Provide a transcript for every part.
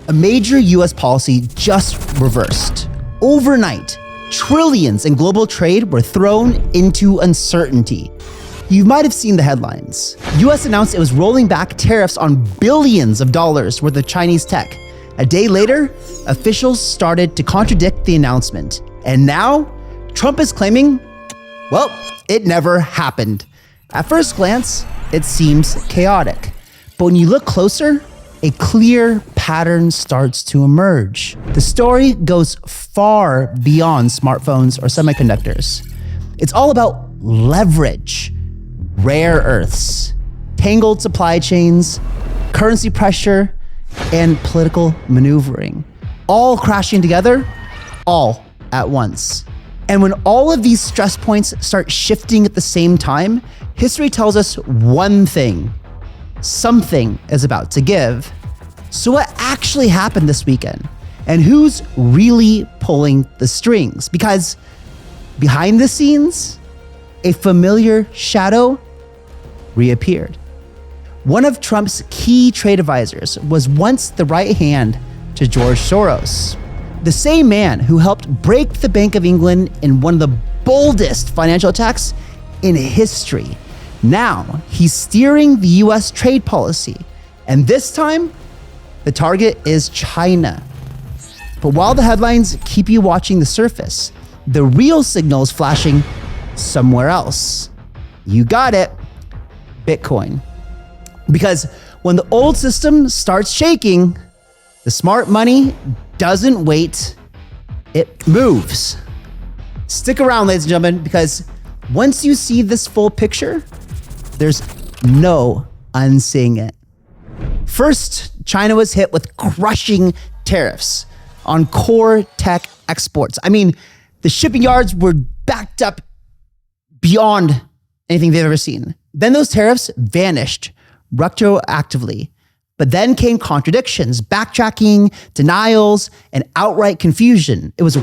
A major US policy just reversed. Overnight, trillions in global trade were thrown into uncertainty. You might have seen the headlines. US announced it was rolling back tariffs on billions of dollars worth of Chinese tech. A day later, officials started to contradict the announcement. And now, Trump is claiming, well, it never happened. At first glance, it seems chaotic. But when you look closer, a clear pattern starts to emerge. The story goes far beyond smartphones or semiconductors. It's all about leverage, rare earths, tangled supply chains, currency pressure, and political maneuvering, all crashing together, all at once. And when all of these stress points start shifting at the same time, history tells us one thing: something is about to give. So what actually happened this weekend? And who's really pulling the strings? Because behind the scenes, a familiar shadow reappeared. One of Trump's key trade advisors was once the right hand to George Soros, the same man who helped break the Bank of England in one of the boldest financial attacks in history. Now he's steering the US trade policy, and this time, the target is China. But while the headlines keep you watching the surface, the real signal is flashing somewhere else. You got it, Bitcoin. Because when the old system starts shaking, the smart money doesn't wait, it moves. Stick around, ladies and gentlemen, because once you see this full picture, there's no unseeing it. First, China was hit with crushing tariffs on core tech exports. I mean, the shipping yards were backed up beyond anything they've ever seen. Then those tariffs vanished retroactively. But then came contradictions, backtracking, denials, and outright confusion. It was a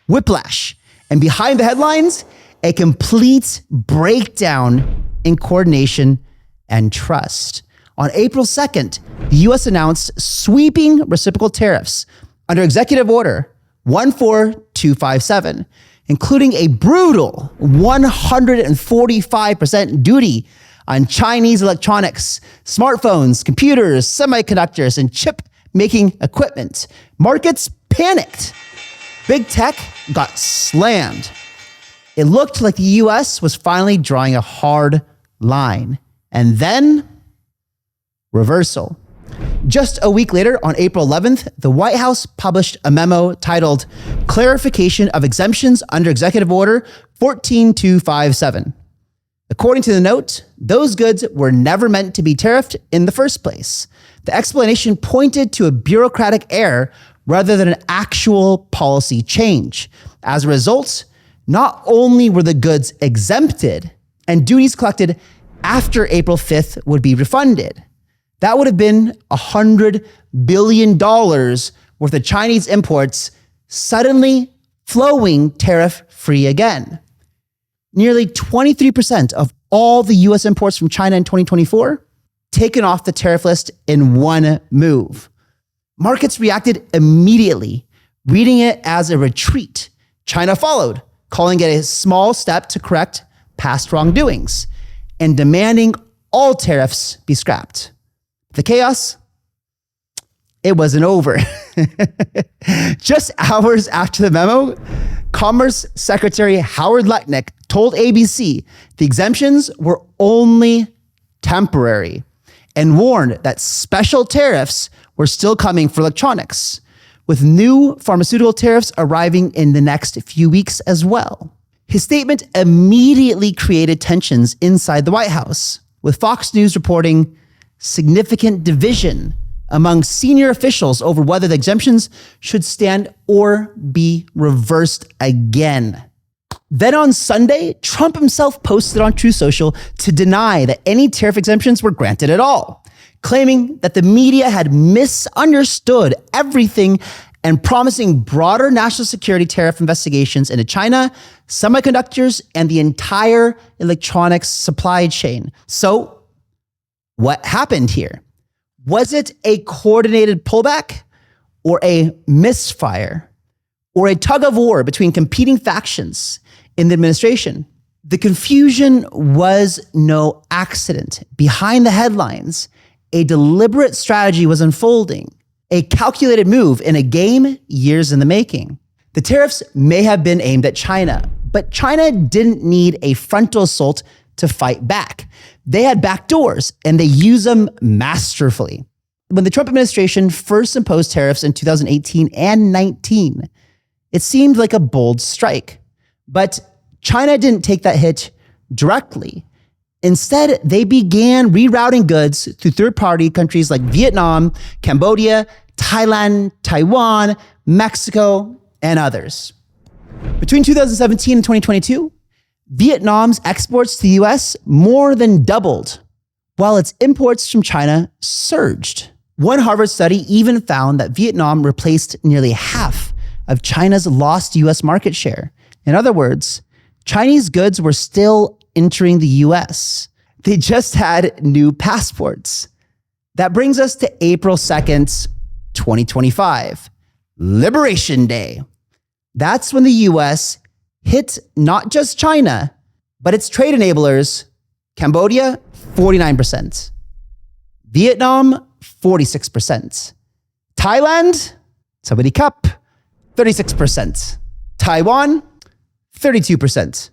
whiplash. And behind the headlines, a complete breakdown in coordination and trust. On April 2nd, the US announced sweeping reciprocal tariffs under Executive Order 14257, including a brutal 145% duty on Chinese electronics, smartphones, computers, semiconductors, and chip-making equipment. Markets panicked. Big tech got slammed. It looked like the US was finally drawing a hard line. And then, reversal. Just a week later, on April 11th, the White House published a memo titled Clarification of Exemptions under Executive Order 14257. According to the note, those goods were never meant to be tariffed in the first place. The explanation pointed to a bureaucratic error rather than an actual policy change. As a result, not only were the goods exempted, and duties collected after April 5th would be refunded. That would have been $100 billion worth of Chinese imports suddenly flowing tariff-free again. Nearly 23% of all the US imports from China in 2024 taken off the tariff list in one move. Markets reacted immediately, reading it as a retreat. China followed, calling it a small step to correct past wrongdoings and demanding all tariffs be scrapped. The chaos, it wasn't over. Just hours after the memo, Commerce Secretary Howard Lutnick told ABC the exemptions were only temporary and warned that special tariffs were still coming for electronics, with new pharmaceutical tariffs arriving in the next few weeks as well. His statement immediately created tensions inside the White House, with Fox News reporting significant division among senior officials over whether the exemptions should stand or be reversed again. Then on Sunday, Trump himself posted on Truth Social to deny that any tariff exemptions were granted at all, claiming that the media had misunderstood everything and promising broader national security tariff investigations into China, semiconductors, and the entire electronics supply chain. So, what happened here? Was it a coordinated pullback, or a misfire, or a tug of war between competing factions in the administration. The confusion was no accident. Behind the headlines, a deliberate strategy was unfolding, a calculated move in a game years in the making. The tariffs may have been aimed at China, but China didn't need a frontal assault to fight back. They had backdoors, and they used them masterfully. When the Trump administration first imposed tariffs in 2018 and 19, it seemed like a bold strike. But China didn't take that hit directly. Instead, they began rerouting goods through third-party countries like Vietnam, Cambodia, Thailand, Taiwan, Mexico, and others. Between 2017 and 2022, Vietnam's exports to the US more than doubled, while its imports from China surged. One Harvard study even found that Vietnam replaced nearly half of China's lost US market share. In other words, Chinese goods were still entering the US. They just had new passports. That brings us to April 2nd, 2025, Liberation Day. That's when the US hit not just China, but its trade enablers, Cambodia, 49%, Vietnam, 46%, Thailand, somebody cup, 36%, Taiwan, 32%.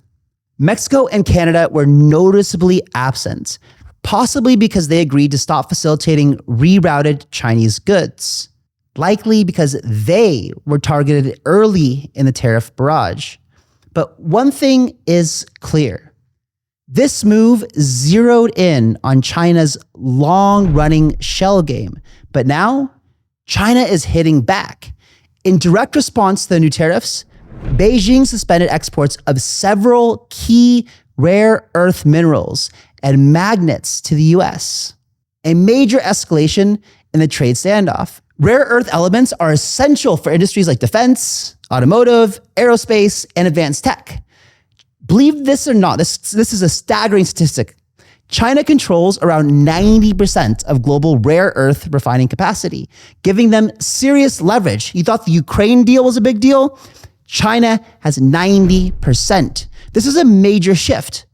Mexico and Canada were noticeably absent, possibly because they agreed to stop facilitating rerouted Chinese goods, likely because they were targeted early in the tariff barrage. But one thing is clear. This move zeroed in on China's long-running shell game, but now China is hitting back. In direct response to the new tariffs, Beijing suspended exports of several key rare earth minerals and magnets to the US, a major escalation in the trade standoff. Rare earth elements are essential for industries like defense, automotive, aerospace, and advanced tech. Believe this or not, this is a staggering statistic. China controls around 90% of global rare earth refining capacity, giving them serious leverage. You thought the Ukraine deal was a big deal? China has 90%. This is a major shift.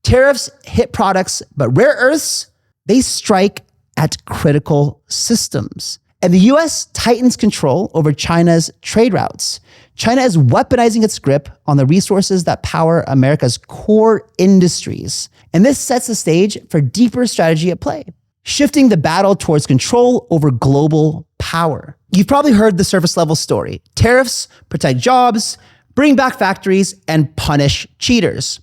Tariffs hit products, but rare earths, they strike at critical systems. And the US tightens control over China's trade routes. China is weaponizing its grip on the resources that power America's core industries. And this sets the stage for deeper strategy at play, shifting the battle towards control over global power. You've probably heard the surface level story. Tariffs protect jobs, bring back factories, and punish cheaters.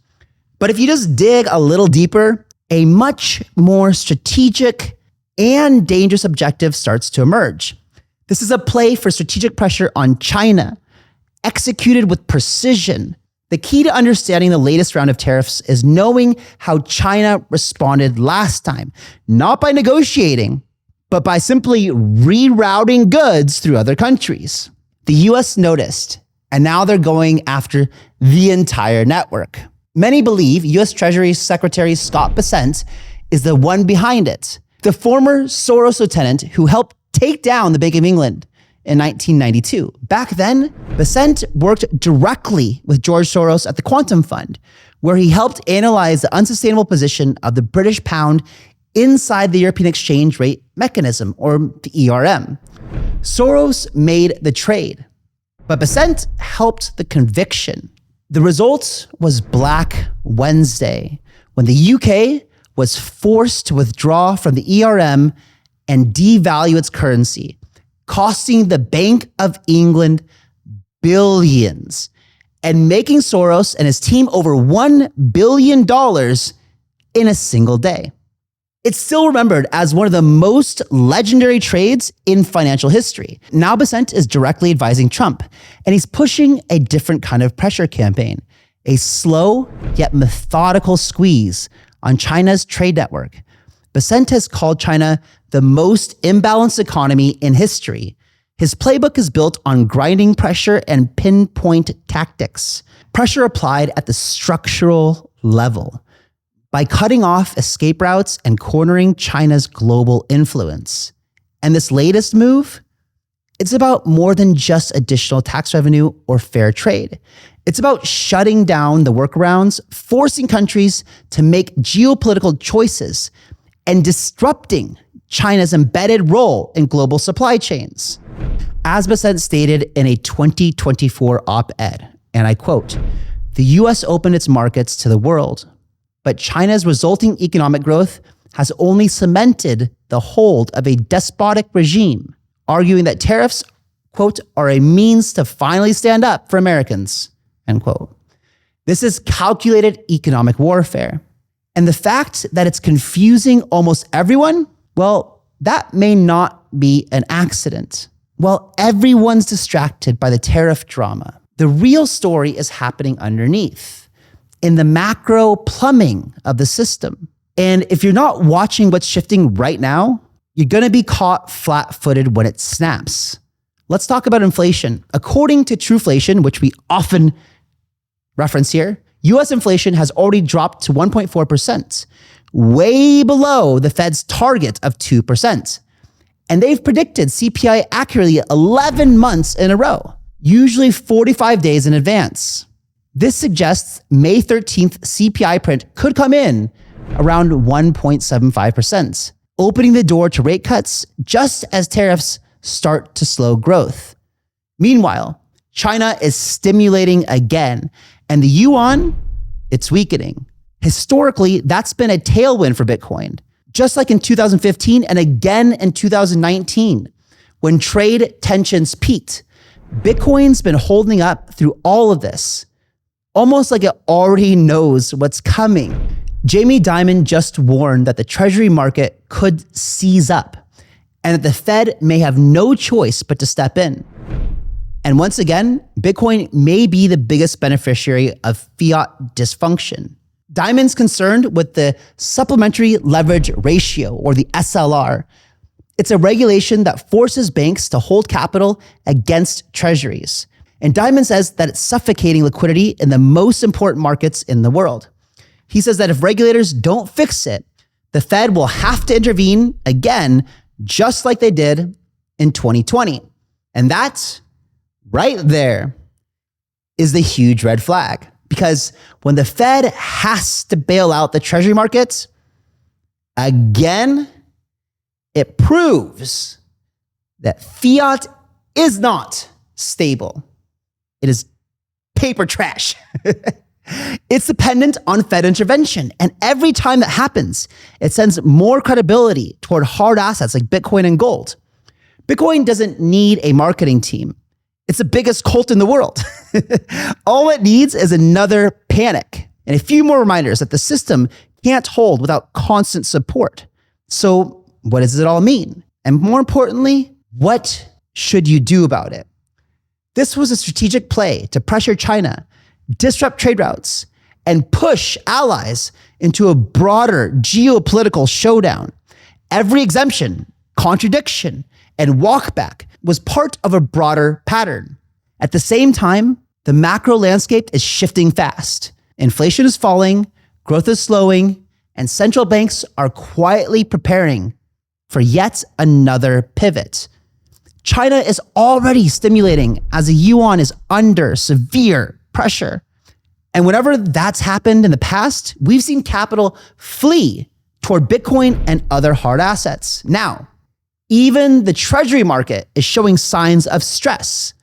But if you just dig a little deeper, a much more strategic and dangerous objective starts to emerge. This is a play for strategic pressure on China, executed with precision. The key to understanding the latest round of tariffs is knowing how China responded last time, not by negotiating, but by simply rerouting goods through other countries. The US noticed, and now they're going after the entire network. Many believe US Treasury Secretary Scott Bessent is the one behind it, the former Soros lieutenant who helped take down the Bank of England in 1992. Back then, Bessent worked directly with George Soros at the Quantum Fund, where he helped analyze the unsustainable position of the British pound inside the European Exchange Rate Mechanism, or the ERM. Soros made the trade, but Bessent helped the conviction. The result was Black Wednesday, when the UK was forced to withdraw from the ERM and devalue its currency, costing the Bank of England billions and making Soros and his team over $1 billion in a single day. It's still remembered as one of the most legendary trades in financial history. Now Bessent is directly advising Trump, and he's pushing a different kind of pressure campaign, a slow yet methodical squeeze on China's trade network. Bessent has called China the most imbalanced economy in history. His playbook is built on grinding pressure and pinpoint tactics, pressure applied at the structural level, by cutting off escape routes and cornering China's global influence. And this latest move, it's about more than just additional tax revenue or fair trade. It's about shutting down the workarounds, forcing countries to make geopolitical choices, and disrupting China's embedded role in global supply chains. As Besant stated in a 2024 op-ed, and I quote, "The US opened its markets to the world, but China's resulting economic growth has only cemented the hold of a despotic regime, arguing that tariffs, quote, are a means to finally stand up for Americans," end quote. This is calculated economic warfare. And the fact that it's confusing almost everyone, well, that may not be an accident. While everyone's distracted by the tariff drama, the real story is happening underneath, in the macro plumbing of the system. And if you're not watching what's shifting right now, you're going to be caught flat-footed when it snaps. Let's talk about inflation. According to Trueflation, which we often reference here, US inflation has already dropped to 1.4%, way below the Fed's target of 2%. And they've predicted CPI accurately 11 months in a row, usually 45 days in advance. This suggests May 13th CPI print could come in around 1.75%, opening the door to rate cuts just as tariffs start to slow growth. Meanwhile, China is stimulating again, and the yuan, it's weakening. Historically, that's been a tailwind for Bitcoin, just like in 2015 and again in 2019, when trade tensions peaked. Bitcoin's been holding up through all of this, almost like it already knows what's coming. Jamie Dimon just warned that the treasury market could seize up and that the Fed may have no choice but to step in. And once again, Bitcoin may be the biggest beneficiary of fiat dysfunction. Dimon's concerned with the supplementary leverage ratio, or the SLR. It's a regulation that forces banks to hold capital against treasuries. And Dimon says that it's suffocating liquidity in the most important markets in the world. He says that if regulators don't fix it, the Fed will have to intervene again, just like they did in 2020. And that right there is the huge red flag. Because when the Fed has to bail out the treasury markets, again, it proves that fiat is not stable. It is paper trash. It's dependent on Fed intervention. And every time that happens, it sends more credibility toward hard assets like Bitcoin and gold. Bitcoin doesn't need a marketing team. It's the biggest cult in the world. All it needs is another panic and a few more reminders that the system can't hold without constant support. So what does it all mean? And more importantly, what should you do about it? This was a strategic play to pressure China, disrupt trade routes, and push allies into a broader geopolitical showdown. Every exemption, contradiction, and walkback was part of a broader pattern. At the same time, the macro landscape is shifting fast. Inflation is falling, growth is slowing, and central banks are quietly preparing for yet another pivot. China is already stimulating as the yuan is under severe pressure. And whenever that's happened in the past, we've seen capital flee toward Bitcoin and other hard assets. Now, even the treasury market is showing signs of stress.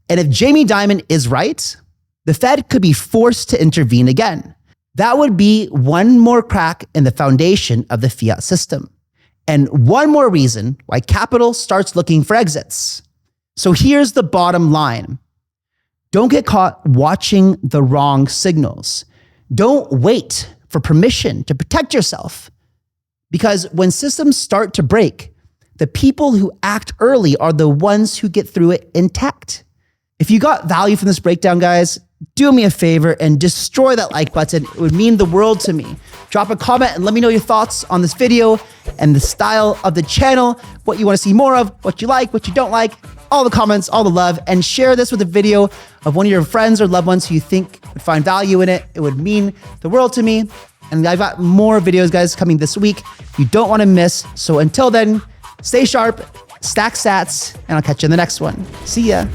And if Jamie Dimon is right, the Fed could be forced to intervene again. That would be one more crack in the foundation of the fiat system. And one more reason why capital starts looking for exits. So here's the bottom line. Don't get caught watching the wrong signals. Don't wait for permission to protect yourself. Because when systems start to break, the people who act early are the ones who get through it intact. If you got value from this breakdown, guys, do me a favor and destroy that like button. It would mean the world to me. Drop a comment and let me know your thoughts on this video and the style of the channel, what you want to see more of, what you like, what you don't like, all the comments, all the love, and share this with a video of one of your friends or loved ones who you think would find value in it. It would mean the world to me. And I've got more videos, guys, coming this week you don't want to miss. So until then, stay sharp, Stack sats, and I'll catch you in the next one. See ya.